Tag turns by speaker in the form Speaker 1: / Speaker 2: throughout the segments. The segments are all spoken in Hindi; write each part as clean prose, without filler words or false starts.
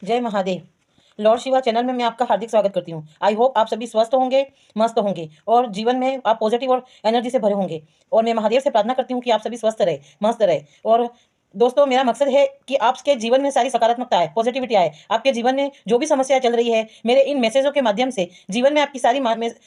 Speaker 1: जय महादेव। लॉर्ड शिवा चैनल में मैं आपका हार्दिक स्वागत करती हूँ। आई होप आप सभी स्वस्थ होंगे, मस्त होंगे और जीवन में आप पॉजिटिव और एनर्जी से भरे होंगे। और मैं महादेव से प्रार्थना करती हूँ कि आप सभी स्वस्थ रहे, मस्त रहे। और दोस्तों, मेरा मकसद है कि आपके जीवन में सारी सकारात्मकता आए, पॉजिटिविटी आए। आपके जीवन में जो भी समस्या चल रही है, मेरे इन मैसेजों के माध्यम से जीवन में आपकी सारी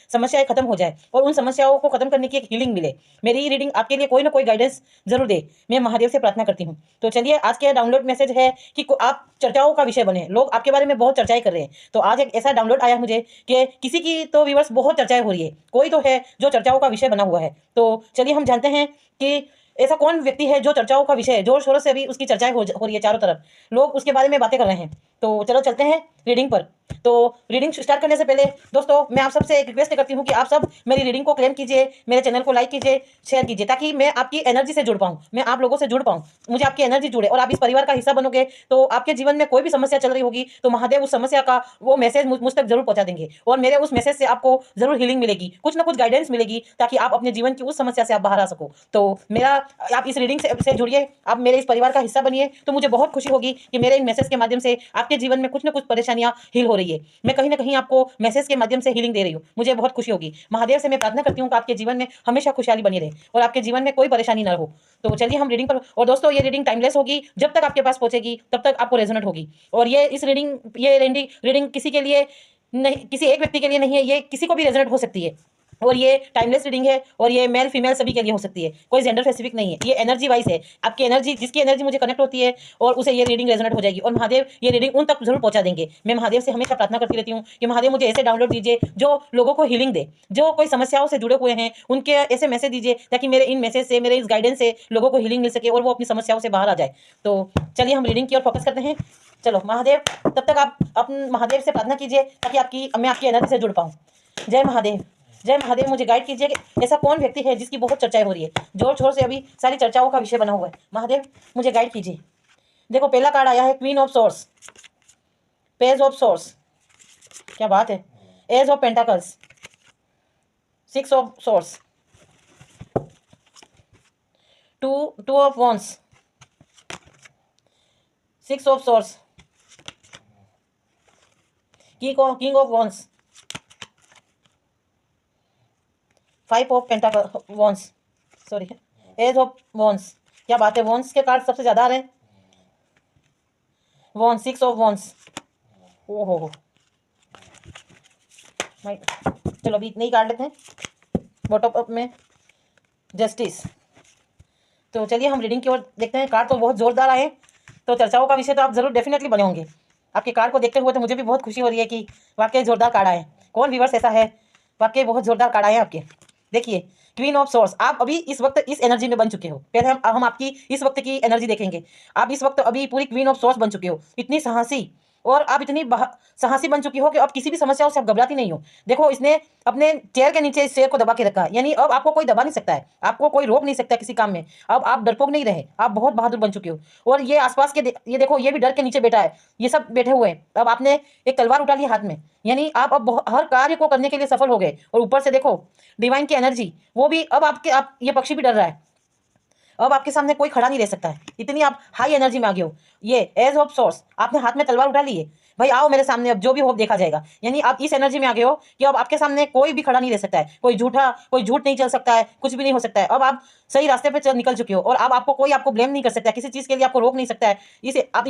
Speaker 1: समस्याएं खत्म हो जाए और उन समस्याओं को खत्म करने की एक हीलिंग मिले। मेरी ये रीडिंग आपके लिए कोई ना कोई गाइडेंस जरूर दे। मैं महादेव से प्रार्थना करती हूँ। तो चलिए, आज के डाउनलोड मैसेज है कि आप चर्चाओं का विषय बने। लोग आपके बारे में बहुत चर्चाएं कर रहे हैं। तो आज एक ऐसा डाउनलोड आया मुझे कि किसी की तो व्यूअर्स बहुत चर्चाएं हो रही है, कोई तो है जो चर्चाओं का विषय बना हुआ है। तो चलिए हम जानते हैं कि ऐसा कौन व्यक्ति है जो चर्चाओं का विषय है, जोर शोरों से अभी उसकी चर्चाएं हो रही है, चारों तरफ लोग उसके बारे में बातें कर रहे हैं। तो चलो चलते हैं रीडिंग पर। तो रीडिंग स्टार्ट करने से पहले दोस्तों, मैं आप सबसे एक रिक्वेस्ट करती हूँ कि आप सब मेरी रीडिंग को क्लेम कीजिए, मेरे चैनल को लाइक कीजिए, शेयर कीजिए, ताकि मैं आपकी एनर्जी से जुड़ पाऊँ, मैं आप लोगों से जुड़ पाऊँ, मुझे आपकी एनर्जी जुड़े और आप इस परिवार का हिस्सा बनोगे। तो आपके जीवन में कोई भी समस्या चल रही होगी तो महादेव उस समस्या का वो मैसेज मुझ तक जरूर पहुंचा देंगे और मेरे उस मैसेज से आपको जरूर हीलिंग मिलेगी, कुछ ना कुछ गाइडेंस मिलेगी, ताकि आप अपने जीवन की उस समस्या से आप बाहर आ सको। तो मेरा आप इस रीडिंग से जुड़िए, आप मेरे इस परिवार का हिस्सा बनिए, तो मुझे बहुत खुशी होगी कि मेरे इन मैसेज के माध्यम से आपके जीवन में कुछ ना कुछ परेशानियां हील हो रही है। मैं कहीं ना कहीं आपको मैसेज के माध्यम से हीलिंग दे रही हूँ, मुझे बहुत खुशी होगी। महादेव से मैं प्रार्थना करती हूँ कि आपके जीवन में हमेशा खुशहाली बनी रहे और आपके जीवन में कोई परेशानी ना हो। तो चलिए हम रीडिंग पर। और दोस्तों, ये रीडिंग टाइमलेस होगी, जब तक आपके पास पहुंचेगी तब तक आपको रेजोनेट होगी। और ये रीडिंग किसी के लिए नहीं, किसी एक व्यक्ति के लिए नहीं है, ये किसी को भी रेजोनेट हो सकती है। और ये टाइमलेस रीडिंग है और ये मेल फीमेल सभी के लिए हो सकती है, कोई जेंडर स्पेसिफिक नहीं है। ये एनर्जी वाइज है, आपकी एनर्जी, जिसकी एनर्जी मुझे कनेक्ट होती है और उसे ये रीडिंग रेजोनेट हो जाएगी और महादेव ये रीडिंग उन तक जरूर पहुंचा देंगे। मैं महादेव से हमेशा प्रार्थना करती रहती हूँ कि महादेव मुझे ऐसे डाउनलोड दीजिए जो लोगों को हीलिंग दे, जो कोई समस्याओं से जुड़े हुए हैं उनके ऐसे मैसेज दीजिए, ताकि मेरे इन मैसेज से, मेरे इस गाइडेंस से लोगों को हीलिंग मिल सके और वो अपनी समस्याओं से बाहर आ जाए। तो चलिए हम रीडिंग की ओर फोकस करते हैं। चलो महादेव, तब तक आप अपने महादेव से प्रार्थना कीजिए ताकि मैं आपकी एनर्जी से जुड़ पाऊँ। जय महादेव। जय महादेव, मुझे गाइड कीजिए कि ऐसा कौन व्यक्ति है जिसकी बहुत चर्चाएं हो रही है, जोर शोर से अभी सारी चर्चाओं का विषय बना हुआ है। महादेव मुझे गाइड कीजिए। देखो, पहला कार्ड आया है queen of swords, page of swords, क्या बात है, ace of pentacles, six of swords, two of wands, six of swords, king of wands, five of pentacle wands, sorry, ace of wands. क्या बात है, वॉन्स के कार्ड सबसे ज्यादा आ रहे हैं। वॉन्स, सिक्स ऑफ वॉन्स, ओहो, चलो अभी इतने ही कार्ड लेते हैं। बॉटम अप में जस्टिस। तो चलिए हम रीडिंग की ओर देखते हैं। कार्ड तो बहुत जोरदार आए, तो चर्चाओं का विषय तो आप जरूर डेफिनेटली बने होंगे। आपके कार्ड को देखते हुए तो मुझे भी बहुत खुशी हो रही है कि वाकई जोरदार कार्ड आए। कौन व्यूअर्स ऐसा है, वाकई बहुत जोरदार कार्ड आए आपके। देखिए, क्वीन ऑफ सोर्स, आप अभी इस वक्त इस एनर्जी में बन चुके हो। पहले हम आपकी इस वक्त की एनर्जी देखेंगे। आप इस वक्त अभी पूरी क्वीन ऑफ सोर्स बन चुके हो, इतनी साहसी, और आप इतनी साहसी बन चुकी हो कि अब किसी भी समस्याओं से आप घबराती नहीं हो। देखो, इसने अपने चेयर के नीचे इस चेयर को दबा के रखा है, यानी अब आपको कोई दबा नहीं सकता है, आपको कोई रोक नहीं सकता किसी काम में। अब आप डरपोक नहीं रहे, आप बहुत बहादुर बन चुके हो। और ये आसपास के ये देखो, ये भी डर के नीचे बैठा है, ये सब बैठे हुए हैं। अब आपने एक तलवार उठा ली हाथ में, यानी आप अब हर कार्य को करने के लिए सफल हो गए। और ऊपर से देखो डिवाइन की एनर्जी, वो भी अब आप ये पक्षी भी डर रहा है। अब आपके सामने कोई खड़ा नहीं रह सकता है, इतनी आप हाई एनर्जी में आ गए हो। ये एज ऑफ सोर्स, आपने हाथ में तलवार उठा ली है, भाई आओ मेरे सामने, अब जो भी हो देखा जाएगा। यानी आप इस एनर्जी में आ गए हो कि अब आपके सामने कोई भी खड़ा नहीं रह सकता है, कोई झूठ नहीं चल सकता है, कुछ भी नहीं हो सकता है। अब आप सही रास्ते पे निकल चुके हो और अब आपको ब्लेम नहीं कर सकता है, किसी चीज के लिए आपको रोक नहीं सकता है। इसे आप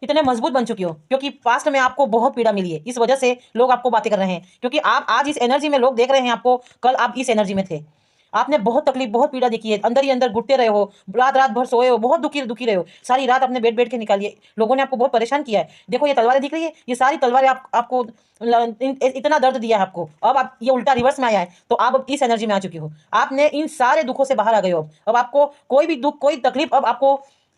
Speaker 1: इतने मजबूत बन चुके हो, क्योंकि पास्ट में आपको बहुत पीड़ा मिली है, इस वजह से लोग आपको बातें कर रहे हैं। क्योंकि आप आज इस एनर्जी में, लोग देख रहे हैं आपको, कल आप इस एनर्जी में थे। आपने बहुत तकलीफ, बहुत पीड़ा देखी है, अंदर ही अंदर घुटते रहे हो, रात रात भर सोए हो, बहुत दुखी रहे हो, सारी रात अपने बैठ के निकाली है, लोगों ने आपको बहुत परेशान किया है। देखो ये तलवारें दिख रही है, ये सारी तलवारें आपको इतना दर्द दिया है आपको। अब आप ये उल्टा रिवर्स में आया है, तो आप अब इस एनर्जी में आ चुकी हो, आपने इन सारे दुखों से बाहर आ गए हो। अब आपको कोई भी दुख, कोई तकलीफ अब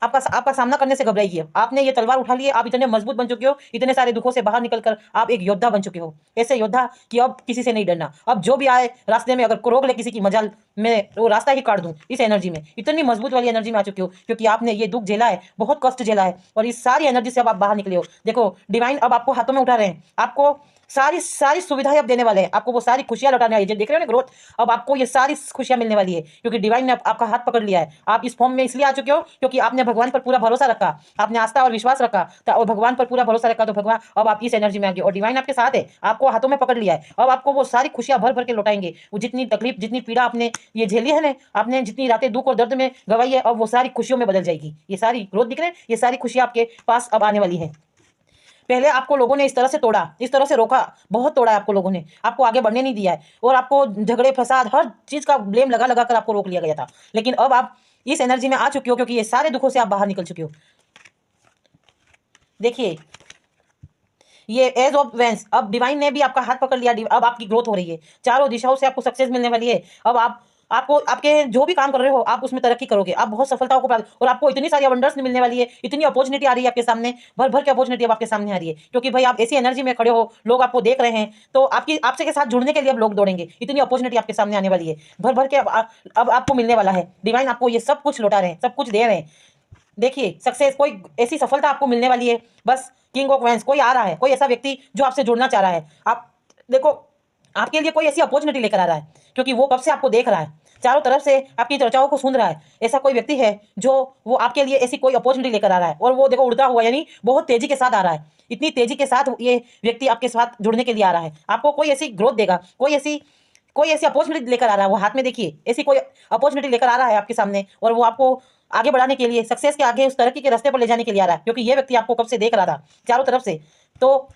Speaker 1: आपका सामना करने से घबराएगी। आपने ये तलवार उठा ली है, आप इतने मजबूत बन चुके हो, इतने सारे दुखों से बाहर निकलकर आप एक योद्धा बन चुके हो, ऐसे योद्धा कि अब किसी से नहीं डरना। अब जो भी आए रास्ते में, अगर रोक ले किसी की मजाल, मैं वो रास्ता ही काट दूं इस एनर्जी में। इतनी मजबूत वाली एनर्जी में आ चुकी हो, क्योंकि आपने ये दुख झेला है, बहुत कष्ट झेला है, और इस सारी एनर्जी से अब आप बाहर निकले हो। देखो डिवाइन अब आपको हाथों में उठा रहे हैं, आपको सारी सारी सुविधाएं अब देने वाले हैं, आपको वो सारी खुशियां लौटाने वाली है। देख रहे हो ना ग्रोथ, अब आपको ये सारी खुशियां मिलने वाली है, क्योंकि डिवाइन ने आपका हाथ पकड़ लिया है। आप इस फॉर्म में इसलिए आ चुके हो क्योंकि आपने भगवान पर पूरा भरोसा रखा, आपने आस्था और विश्वास रखा, और भगवान पर पूरा भरोसा रखा, तो भगवान अब आप इस एनर्जी में आ गए और डिवाइन आपके साथ है, आपको हाथों में पकड़ लिया है। अब आपको वो सारी खुशियां भर भर के लौटाएंगे। वो जितनी तकलीफ, जितनी पीड़ा आपने ये झेली है ना, आपने जितनी रातें दुख और दर्द में गवाई है, अब वो सारी खुशियों में बदल जाएगी। ये सारी ग्रोथ दिख रहे हैं, ये सारी खुशियां आपके पास अब आने वाली है। पहले आपको लोगों ने इस तरह से तोड़ा, इस तरह से रोका, बहुत तोड़ा है आपको लोगों ने, आपको आगे बढ़ने नहीं दिया है, और आपको झगड़े फसाद हर चीज का ब्लेम लगा लगा कर आपको रोक लिया गया था। लेकिन अब आप इस एनर्जी में आ चुके हो, क्योंकि ये सारे दुखों से आप बाहर निकल चुके हो। देखिए ये एज ऑफ वेंस, अब डिवाइन ने भी आपका हाथ पकड़ लिया, अब आपकी ग्रोथ हो रही है, चारों दिशाओं से आपको सक्सेस मिलने वाली है। अब आपको आपके जो भी काम कर रहे हो आप उसमें तरक्की करोगे, आप बहुत सफलताओं को प्राप्त, और आपको इतनी सारी अबंडर्स मिलने वाली है, इतनी अपॉर्चुनिटी आ रही है आपके सामने, भर भर के अपॉर्चुनिटी अब आपके सामने आ रही है, क्योंकि भाई आप ऐसी एनर्जी में खड़े हो, लोग आपको देख रहे हैं, तो आपसे के साथ जुड़ने के लिए अब लोग दौड़ेंगे। इतनी अपॉर्चुनिटी आपके सामने आने वाली है, भर भर के अब आपको मिलने वाला है। डिवाइन आपको ये सब कुछ लौटा रहे हैं, सब कुछ दे रहे हैं। देखिए सक्सेस, कोई ऐसी सफलता आपको मिलने वाली है। बस किंग ऑफ वैंस कोई आ रहा है, कोई ऐसा व्यक्ति जो आपसे जुड़ना चाह रहा है। आप देखो आपके लिए कोई ऐसी अपॉर्चुनिटी लेकर आ रहा है, क्योंकि वो कब से आपको देख रहा है, चारों तरफ से आपकी चर्चाओं को सुन रहा है। ऐसा कोई व्यक्ति है जो वो आपके लिए ऐसी कोई अपॉर्चुनिटी लेकर आ रहा है, और वो देखो उड़ता हुआ, यानी बहुत तेजी के साथ आ रहा है। इतनी तेजी के साथ ये व्यक्ति आपके साथ जुड़ने के लिए आ रहा है, आपको कोई ऐसी ग्रोथ देगा, कोई ऐसी अपॉर्चुनिटी लेकर आ रहा है। वो हाथ में देखिए ऐसी कोई अपॉर्चुनिटी लेकर आ रहा है आपके सामने, और वो आपको आगे बढ़ाने के लिए, सक्सेस के आगे, उस तरक्की के रास्ते पर ले जाने के लिए आ रहा है, क्योंकि ये व्यक्ति आपको कब से देख रहा था चारों तरफ से। तो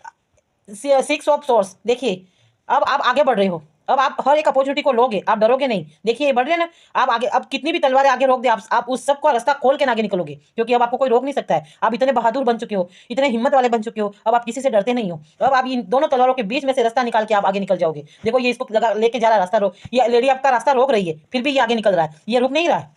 Speaker 1: 6 ऑफ सोर्स, देखिए अब आप आगे बढ़ रहे हो, अब आप हर एक अपॉर्चुनिटी को लोगे, आप डरोगे नहीं। देखिए ये बढ़ रहे हैं ना, आप आगे, अब कितनी भी तलवारें आगे रोक दे, आप उस सबका रास्ता खोल के आगे निकलोगे, क्योंकि अब आपको कोई रोक नहीं सकता है। आप इतने बहादुर बन चुके हो, इतने हिम्मत वाले बन चुके हो, अब आप किसी से डरते नहीं हो। अब आप इन दोनों तलवारों के बीच में से रास्ता निकाल के आप आगे निकल जाओगे। देखो ये इसको लगा लेके जा रहा है, रास्ता रोक, ये लेडी आपका रास्ता रोक रही है, फिर भी ये आगे निकल रहा है, ये रुक नहीं रहा है।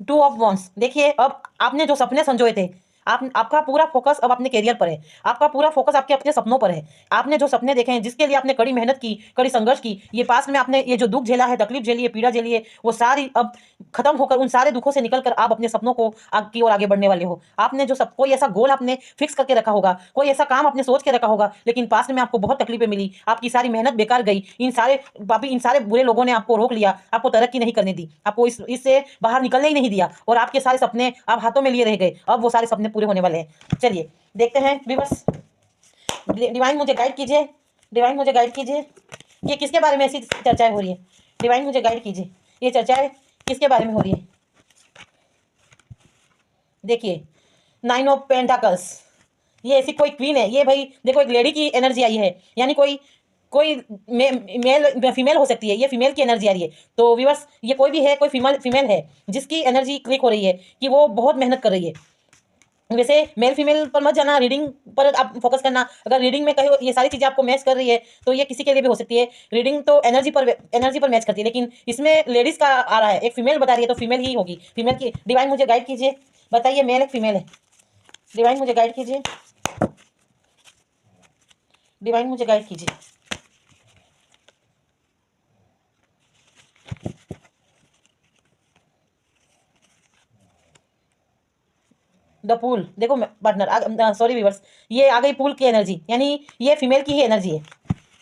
Speaker 1: 2 ऑफ वॉन्ड्स, देखिए अब आपने जो सपने संजोए थे, आपका पूरा फोकस अब अपने करियर पर है, आपका पूरा फोकस आपके अपने सपनों पर है। आपने जो सपने देखे हैं, जिसके लिए आपने कड़ी मेहनत की, कड़ी संघर्ष की, ये पास्ट में आपने ये जो दुख झेला है, तकलीफ झेली है, पीड़ा झेली है, वो सारी अब खत्म होकर, उन सारे दुखों से निकलकर आप अपने सपनों को की ओर आगे बढ़ने वाले हो। आपने जो सब कोई ऐसा गोल आपने फिक्स करके रखा होगा, कोई ऐसा काम आपने सोच के रखा होगा, लेकिन पास्ट में आपको बहुत तकलीफें मिली, आपकी सारी मेहनत बेकार गई, इन सारे बुरे लोगों ने आपको रोक लिया, आपको तरक्की नहीं करने दी, आपको इससे बाहर निकलने ही नहीं दिया, और आपके सारे सपने आप हाथों में लिए रह गए। अब वो सारे सपने पूरे होने वाले हैं। चलिए देखते हैं व्यूअर्स, डिवाइन मुझे गाइड कीजिए, डिवाइन मुझे गाइड कीजिए, ये किसके बारे में ऐसी चर्चाएं हो रही है। डिवाइन मुझे गाइड कीजिए, ये चर्चाएं किसके बारे में हो रही है। देखिए 9 ऑफ पेंटाकल्स, ये ऐसी कोई क्वीन है, ये भाई देखो एक लेडी की एनर्जी आई है, यानी कोई कोई मेल फीमेल हो सकती है, ये फीमेल की एनर्जी आ रही है। तो व्यूअर्स ये कोई भी है, कोई फीमेल है जिसकी एनर्जी क्लिक हो रही है कि वो बहुत मेहनत कर रही है। वैसे मेल फीमेल पर मत जाना, रीडिंग पर आप फोकस करना। अगर रीडिंग में कहीं ये सारी चीजें आपको मैच कर रही है तो ये किसी के लिए भी हो सकती है। रीडिंग तो एनर्जी पर मैच करती है, लेकिन इसमें लेडीज का आ रहा है, एक फीमेल बता रही है, तो फीमेल ही होगी, फीमेल की। डिवाइन मुझे गाइड कीजिए, बताइए मेल है फीमेल है। डिवाइन मुझे गाइड कीजिए, डिवाइन मुझे गाइड कीजिए। द पूल, देखो पार्टनर, सॉरी व्यूअर्स, ये आ गई पूल की एनर्जी, यानी ये फीमेल की ही एनर्जी है,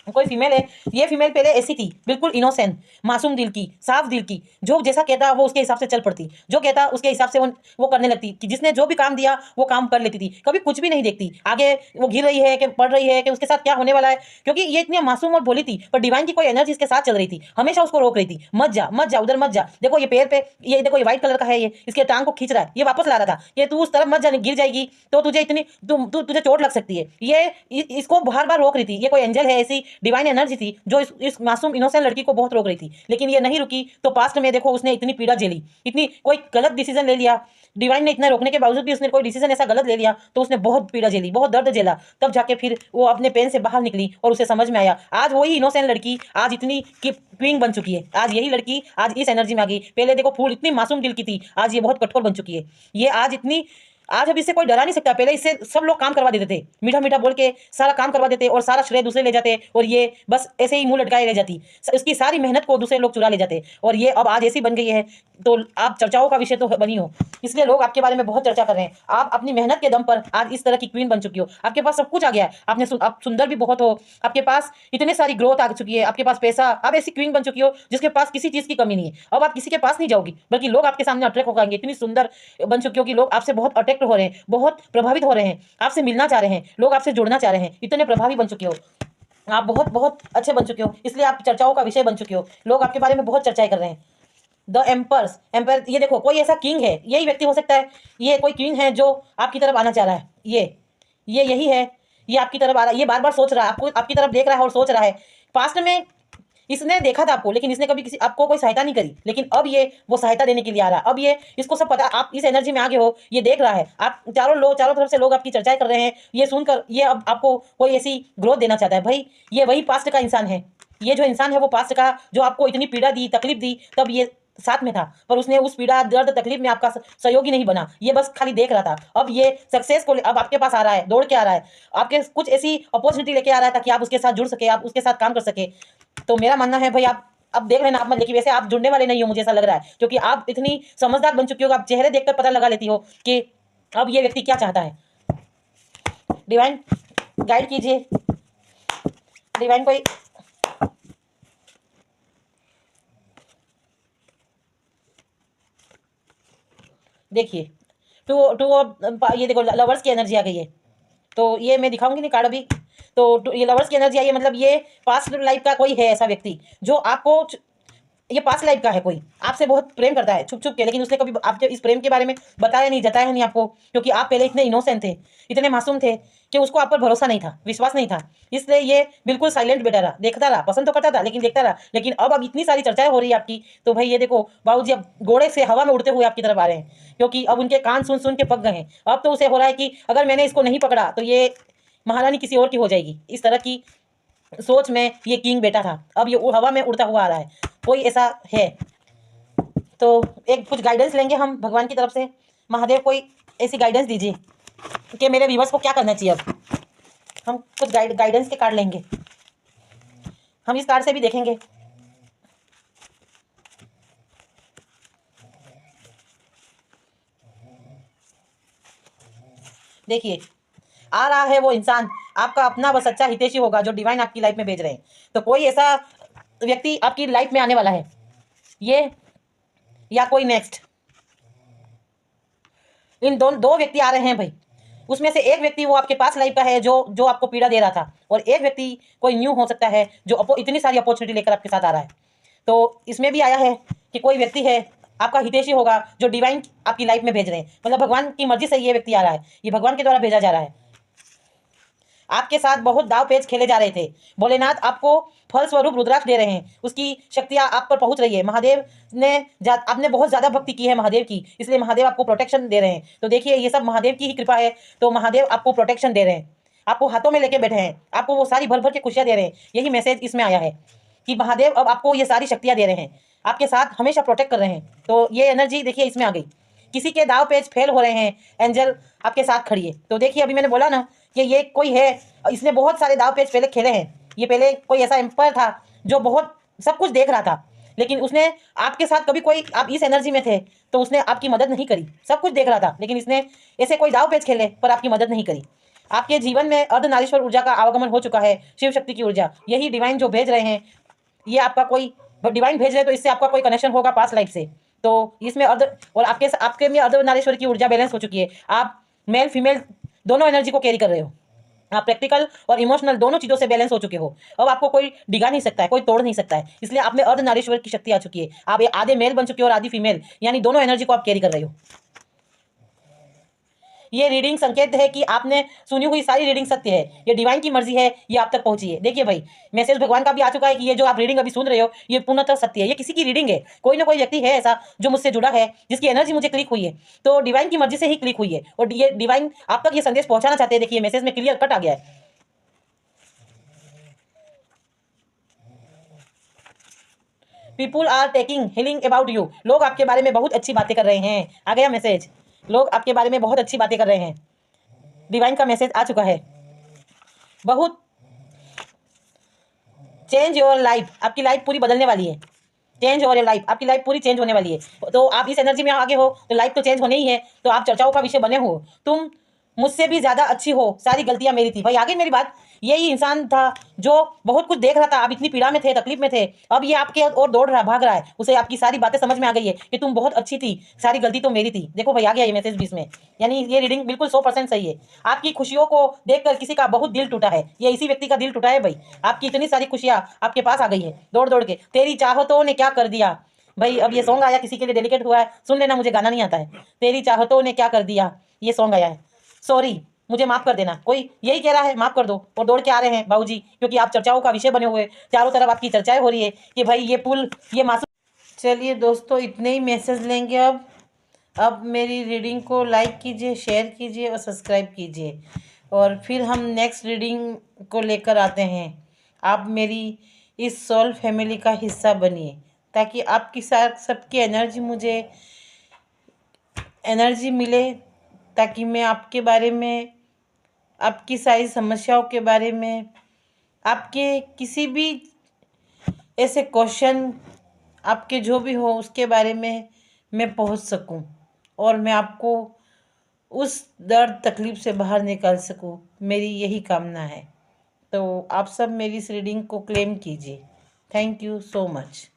Speaker 1: कोई फीमेल है। ये फीमेल पहले ऐसी थी, बिल्कुल इनोसेंट, मासूम दिल की, साफ दिल की, जो जैसा कहता वो उसके हिसाब से चल पड़ती, जो कहता उसके हिसाब से वो करने लगती, कि जिसने जो भी काम दिया वो काम कर लेती थी, कभी कुछ भी नहीं देखती आगे वो घिर रही है कि पढ़ रही है कि उसके साथ क्या होने वाला है, क्योंकि ये इतनी मासूम और भोली थी। पर डिवाइन की कोई एनर्जी इसके साथ चल रही थी, हमेशा उसको रोक रही थी, मत जा मत जा, उधर मत जा। देखो ये पैर पे, ये देखो ये व्हाइट कलर का है, ये इसके टांग को खींच रहा है, ये वापस ला रहा था कि तू उस तरफ मत जा, गिर जाएगी तो तुझे इतनी तुझे चोट लग सकती है। ये इसको बार बार रोक रही थी, ये कोई एंजल है, ऐसी डिवाइन एनर्जी थी जो इस मासूम इनोसेंट लड़की को बहुत रोक रही थी, लेकिन ये नहीं रुकी। तो पास्ट में देखो उसने इतनी पीड़ा झेली, इतनी कोई गलत डिसीजन ले लिया, डिवाइन ने इतना रोकने के बावजूद भी उसने कोई डिसीजन ऐसा गलत ले लिया, तो उसने बहुत पीड़ा झेली, बहुत दर्द झेला, तब जाके फिर वो अपने पेन से बाहर निकली और उसे समझ में आया। आज वही इनोसेंट लड़की आज इतनी क्वीन बन चुकी है, आज यही लड़की आज इस एनर्जी में आ गई। पहले देखो फूल इतनी मासूम दिल की थी, आज ये बहुत कठोर बन चुकी है। ये आज इतनी आज अब इससे कोई डरा नहीं सकता। पहले इससे सब लोग काम करवा देते थे, मीठा मीठा बोल के सारा काम करवा देते और सारा श्रेय दूसरे ले जाते और ये बस ऐसे ही मुंह लटकाए ले जाती, इसकी सारी मेहनत को दूसरे लोग चुरा ले जाते। और ये अब आज ऐसी बन गई है तो आप चर्चाओं का विषय तो बनी हो, इसलिए लोग आपके बारे में बहुत चर्चा कर रहे हैं। आप अपनी मेहनत के दम पर आज इस तरह की क्वीन बन चुकी हो। आपके पास सब कुछ आ गया है, आप सुंदर भी बहुत हो, आपके पास इतने सारी ग्रोथ आ चुकी है, आपके पास पैसा, आप ऐसी क्वीन बन चुकी हो जिसके पास किसी चीज की कमी नहीं है। अब आप किसी के पास नहीं जाओगी, बल्कि लोग आपके सामने अट्रैक्ट हो जाएंगे। इतनी सुंदर बन चुकी हो कि लोग आपसे बहुत अट्रैक्ट हो रहे हैं, बहुत प्रभावित हो रहे हैं, आपसे मिलना चाह रहे हैं, लोग आपसे जुड़ना चाह रहे हैं। इतने प्रभावी बन चुके हो आप, बहुत बहुत अच्छे बन चुके हो, इसलिए आप चर्चाओं का विषय बन चुके हो। लोग आपके बारे में बहुत चर्चाएं कर रहे हैं। द एम्पायर, ये देखो कोई ऐसा किंग है, यही व्यक्ति हो सकता है, ये कोई किंग है जो आपकी तरफ आना चाह रहा है। ये यही है, ये आपकी तरफ आ रहा है, ये बार बार सोच रहा है, आपको आपकी तरफ देख रहा है और सोच रहा है। पास्ट में इसने देखा था आपको, लेकिन इसने कभी किसी आपको कोई सहायता नहीं करी, लेकिन अब ये वो सहायता देने के लिए आ रहा है। अब ये इसको सब पता, आप इस एनर्जी में आगे हो, ये देख रहा है। आप चारों तरफ से लोग आपकी चर्चाएं कर रहे हैं, ये सुनकर ये अब आपको कोई ऐसी ग्रोथ देना चाहता है। भाई ये वही पास्ट का इंसान है, ये जो इंसान है वो पास्ट का, जो आपको इतनी पीड़ा दी, तकलीफ दी, तब ये साथ में था, पर उसने उस पीड़ा दर्द तकलीफ में आपका सहयोगी नहीं बना, ये बस खाली देख रहा था। अब ये सक्सेस को अब आपके पास आ रहा है, दौड़ के आ रहा है, आपके कुछ ऐसी अपॉर्चुनिटी लेके आ रहा है ताकि आप उसके साथ जुड़ सके, आप उसके साथ काम कर सके। तो मेरा मानना है भाई, आप अब देख लेना, आप मत, लेकिन वैसे आप जुड़ने वाले नहीं हो, मुझे ऐसा लग रहा है, क्योंकि आप इतनी समझदार बन चुकी हो, आप चेहरे देखकर पता लगा लेती हो कि अब ये व्यक्ति क्या चाहता है। डिवाइन गाइड कीजिए, डिवाइन कोई देखिए ये देखो लवर्स की एनर्जी आ गई है, तो ये मैं दिखाऊंगी नहीं कार्ड अभी। तो ये लवर्स की एनर्जी आई है, मतलब ये पास्ट लाइफ का कोई है ऐसा व्यक्ति जो आपको, ये पास्ट लाइफ का है, कोई आपसे बहुत प्रेम करता है छुप छुप के, लेकिन उसने कभी आपके इस प्रेम के बारे में बताया नहीं, जताया नहीं आपको, क्योंकि आप पहले इतने इनोसेंट थे, इतने मासूम थे कि उसको आप पर भरोसा नहीं था, विश्वास नहीं था, इसलिए ये बिल्कुल साइलेंट बैठा रहा, देखता रहा, पसंद तो करता था लेकिन देखता रहा। लेकिन अब इतनी सारी चर्चाएं हो रही है आपकी, तो भाई ये देखो बाबूजी अब घोड़े से हवा में उड़ते हुए आपकी तरफ आ रहे हैं, क्योंकि अब उनके कान सुन सुन के पक गए हैं। अब तो उसे हो रहा है कि अगर मैंने इसको नहीं पकड़ा तो ये महारानी किसी और की हो जाएगी, इस तरह की सोच में ये किंग बैठा था। अब ये हवा में उड़ता हुआ आ रहा है, कोई ऐसा है। तो एक कुछ गाइडेंस लेंगे हम भगवान की तरफ से। महादेव कोई ऐसी गाइडेंस दीजिए कि मेरे व्यूवर्स को क्या करना चाहिए। अब हम कुछ गाइडेंस के कार्ड लेंगे, हम इस कार्ड से भी देखेंगे। देखिए आ रहा है वो इंसान, आपका अपना व सच्चा हितैषी होगा जो डिवाइन आपकी लाइफ में भेज रहे हैं। तो कोई ऐसा व्यक्ति आपकी लाइफ में आने वाला है, ये या कोई नेक्स्ट, इन दो व्यक्ति आ रहे हैं भाई। उसमें से एक व्यक्ति वो आपके पास लाइफ का है जो जो आपको पीड़ा दे रहा था, और एक व्यक्ति कोई न्यू हो सकता है जो इतनी सारी अपॉर्चुनिटी लेकर आपके साथ आ रहा है। तो इसमें भी आया है कि कोई व्यक्ति है आपका हितैषी होगा जो डिवाइन आपकी लाइफ में भेज रहे हैं, मतलब भगवान की मर्जी से ये व्यक्ति आ रहा है, ये भगवान के द्वारा भेजा जा रहा है। आपके साथ बहुत दाव पेच खेले जा रहे थे, भोलेनाथ आपको फल स्वरूप रुद्राक्ष दे रहे हैं, उसकी शक्तियां आप पर पहुंच रही है। महादेव ने आपने बहुत ज्यादा भक्ति की है महादेव की, इसलिए महादेव आपको प्रोटेक्शन दे रहे हैं। तो देखिए ये सब महादेव की ही कृपा है, तो महादेव आपको प्रोटेक्शन दे रहे हैं, आपको हाथों में लेके बैठे हैं, आपको वो सारी भर भर के खुशियां दे रहे हैं। यही मैसेज इसमें आया है कि महादेव अब आपको ये सारी शक्तियां दे रहे हैं, आपके साथ हमेशा प्रोटेक्ट कर रहे हैं। तो ये एनर्जी देखिए इसमें आ गई। किसी के दाव पेच फेल हो रहे हैं, एंजल आपके साथ खड़ी है। तो देखिए अभी मैंने बोला ना कि ये कोई है, इसने बहुत सारे दाव पेच पहले खेले हैं। ये पहले कोई ऐसा एम्पायर था जो बहुत सब कुछ देख रहा था, लेकिन उसने आपके साथ कभी कोई, आप इस एनर्जी में थे तो उसने आपकी मदद नहीं करी। सब कुछ देख रहा था लेकिन इसने ऐसे कोई दाव पेच खेले पर आपकी मदद नहीं करी। आपके जीवन में अर्धनारीश्वर ऊर्जा का आवागमन हो चुका है, शिव शक्ति की ऊर्जा, यही डिवाइन जो भेज रहे हैं, ये आपका कोई डिवाइन भेज रहे हैं, तो इससे आपका कोई कनेक्शन होगा पास्ट लाइफ से। तो इसमें अर्ध और आपके में अर्धनारीश्वर की ऊर्जा बैलेंस हो चुकी है। आप मेल फीमेल दोनों एनर्जी को कैरी कर रहे हो, आप प्रैक्टिकल और इमोशनल दोनों चीजों से बैलेंस हो चुके हो। अब आपको कोई डिगा नहीं सकता है, कोई तोड़ नहीं सकता है, इसलिए आप में अर्धनारीश्वर की शक्ति आ चुकी है। आप आधे मेल बन चुके हो और आधी फीमेल, यानी दोनों एनर्जी को आप कैरी कर रहे हो। ये रीडिंग संकेत है कि आपने सुनी हुई सारी रीडिंग सत्य है, ये डिवाइन की मर्जी है, ये आप तक पहुंची है। देखिए भाई मैसेज भगवान का भी आ चुका है कि ये जो आप रीडिंग अभी सुन रहे हो ये पूर्णतः सत्य है। ये किसी की रीडिंग है, कोई ना कोई व्यक्ति है ऐसा जो मुझसे जुड़ा है, जिसकी एनर्जी मुझे क्लिक हुई है, तो डिवाइन की मर्जी से ही क्लिक हुई है, और ये डिवाइन आप तक ये संदेश पहुंचाना चाहते हैं। देखिए मैसेज में क्लियर कट आ गया है। People are taking healing about you, लोग आपके बारे में बहुत अच्छी बातें कर रहे हैं। आ गया मैसेज, लोग आपके बारे में बहुत अच्छी बातें कर रहे हैं। डिवाइन का मैसेज आ चुका है। बहुत चेंज योर लाइफ, आपकी लाइफ पूरी बदलने वाली है। चेंज हो रही लाइफ, आपकी लाइफ पूरी चेंज होने वाली है। तो आप इस एनर्जी में आगे हो तो लाइफ तो चेंज होने ही है। तो आप चर्चाओं का विषय बने हो। तुम मुझसे भी ज्यादा अच्छी हो, सारी गलतियां मेरी थी। भाई आगे मेरी बात, यही इंसान था जो बहुत कुछ देख रहा था, आप इतनी पीड़ा में थे, तकलीफ में थे, अब ये आपके और दौड़ रहा, भाग रहा है। उसे आपकी सारी बातें समझ में आ गई है कि तुम बहुत अच्छी थी, सारी गलती तो मेरी थी। देखो भाई आ गया ये मैसेज भी इसमें, यानी ये रीडिंग बिल्कुल 100% सही है। आपकी खुशियों को देखकर किसी का बहुत दिल टूटा है, ये इसी व्यक्ति का दिल टूटा है भाई। आपकी इतनी सारी खुशियां आपके पास आ गई है दौड़ दौड़ के। तेरी चाहतों ने क्या कर दिया। भाई अब ये सॉन्ग आया, किसी के लिए डेडिकेट हुआ है, सुन लेना, मुझे गाना नहीं आता है। तेरी चाहतों ने क्या कर दिया, ये सॉन्ग आया है। सॉरी, मुझे माफ कर देना। कोई यही कह रहा है माफ कर दो, और दौड़ के आ रहे हैं बाबूजी, क्योंकि आप चर्चाओं का विषय बने हुए, चारों तरफ आपकी चर्चाएं हो रही है कि भाई ये पुल, ये मासूम। चलिए दोस्तों, इतने ही मैसेज लेंगे अब मेरी रीडिंग को लाइक कीजिए, शेयर कीजिए और सब्सक्राइब कीजिए, और फिर हम नेक्स्ट रीडिंग को लेकर आते हैं। आप मेरी इस सोल फैमिली का हिस्सा बनिए, ताकि आपकी साथ सबकी एनर्जी मिले, ताकि मैं आपके बारे में, आपकी सारी समस्याओं के बारे में, आपके किसी भी ऐसे क्वेश्चन, आपके जो भी हो उसके बारे में मैं पहुंच सकूं, और मैं आपको उस दर्द तकलीफ से बाहर निकाल सकूं। मेरी यही कामना है। तो आप सब मेरी इस रीडिंग को क्लेम कीजिए। Thank you so much.